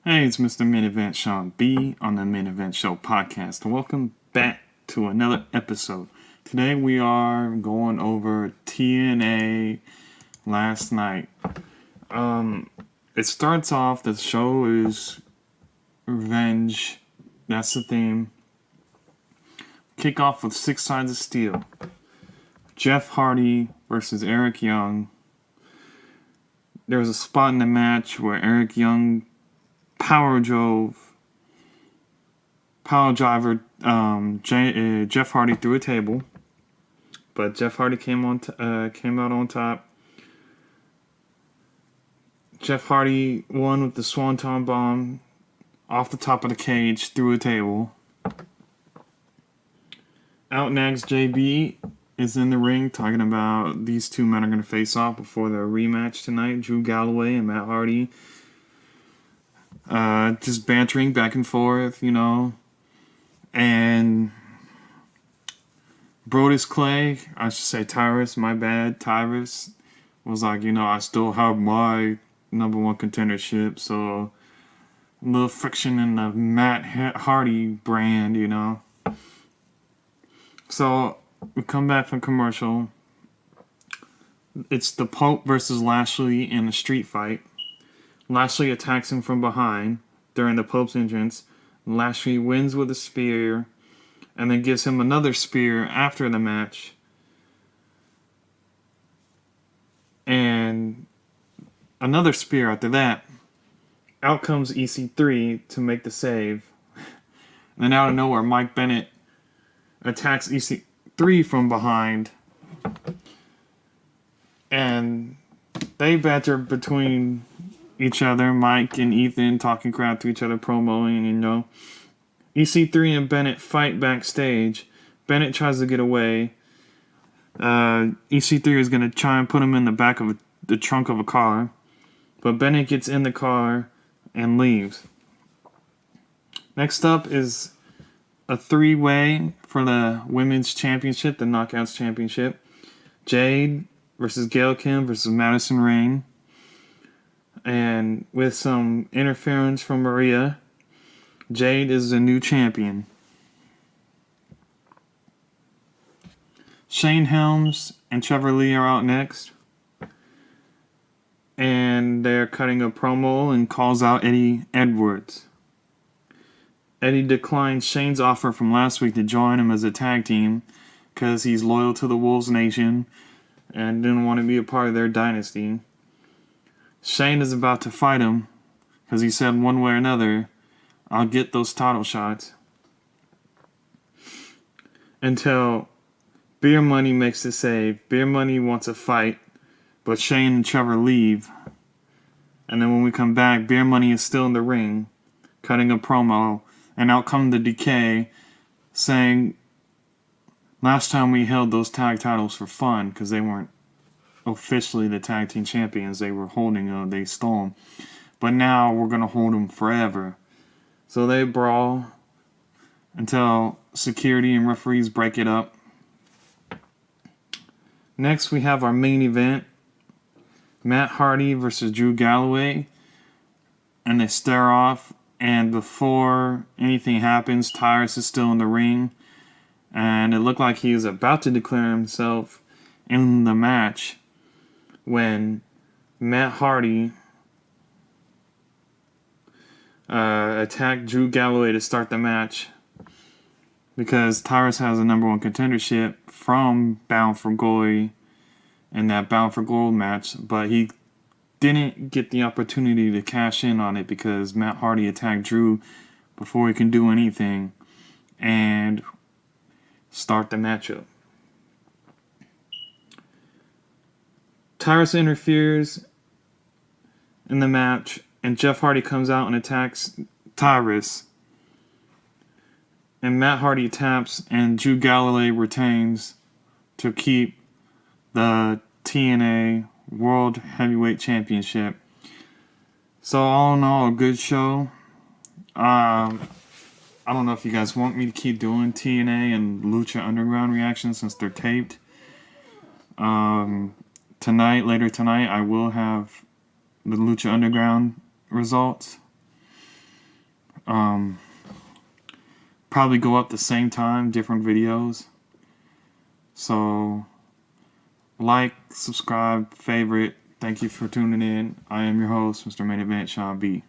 Hey, it's Mr. Main Event Sean B on the Main Event Show podcast. Welcome back to another episode. Today we are going over TNA last night. It starts off, the show is revenge. That's the theme. Kick off with 6 Sides of Steel. Jeff Hardy versus Eric Young. There was a spot in the match where Eric Young power driver Jeff Hardy through a table, but Jeff Hardy came out on top. Jeff Hardy won with the Swanton Bomb off the top of the cage through a table. Out next, JB is in the ring talking about these two men are going to face off before their rematch tonight. Drew Galloway and Matt Hardy. Just bantering back and forth, and Brodus Clay, I should say Tyrus, my bad, Tyrus, was like, I still have my number one contendership, so a little friction in the Matt Hardy brand, So, we come back from commercial. It's the Pope versus Lashley in a street fight. Lashley attacks him from behind during the Pope's entrance. Lashley wins with a spear and then gives him another spear after the match. And another spear after that. Out comes EC3 to make the save. And then out of nowhere, Mike Bennett attacks EC3 from behind. And they banter between each other, Mike and Ethan talking crap to each other, promoing, EC3 and Bennett fight backstage. Bennett tries to get away. EC3 is going to try and put him in the back of the trunk of a car. But Bennett gets in the car and leaves. Next up is a 3-way for the Women's Championship, the Knockouts Championship. Jade versus Gail Kim versus Madison Rayne. And with some interference from Maria, Jade is the new champion. Shane Helms and Trevor Lee are out next. And they're cutting a promo and calls out Eddie Edwards. Eddie declined Shane's offer from last week to join him as a tag team because he's loyal to the Wolves Nation and didn't want to be a part of their dynasty. Shane is about to fight him because he said one way or another, I'll get those title shots. Until Beer Money makes the save. Beer Money wants a fight, but Shane and Trevor leave. And then when we come back, Beer Money is still in the ring, cutting a promo, and out come the Decay saying, last time we held those tag titles for fun because they weren't officially the tag team champions. They were holding them. They stole them. But now we're going to hold them forever. So they brawl until security and referees break it up. Next we have our main event. Matt Hardy versus Drew Galloway. And they stare off. And before anything happens, Tyrus is still in the ring. And it looked like he was about to declare himself in the match when Matt Hardy attacked Drew Galloway to start the match because Tyrus has a number one contendership from Bound for Glory in that Bound for Gold match, but he didn't get the opportunity to cash in on it because Matt Hardy attacked Drew before he can do anything and start the matchup. Tyrus interferes in the match, and Jeff Hardy comes out and attacks Tyrus. And Matt Hardy taps, and Drew Galloway retains to keep the TNA World Heavyweight Championship. So all in all, a good show. I don't know if you guys want me to keep doing TNA and Lucha Underground reactions since they're taped. Later tonight, I will have the Lucha Underground results. Probably go up the same time, different videos. So, like, subscribe, favorite. Thank you for tuning in. I am your host, Mr. Main Event, Sean B.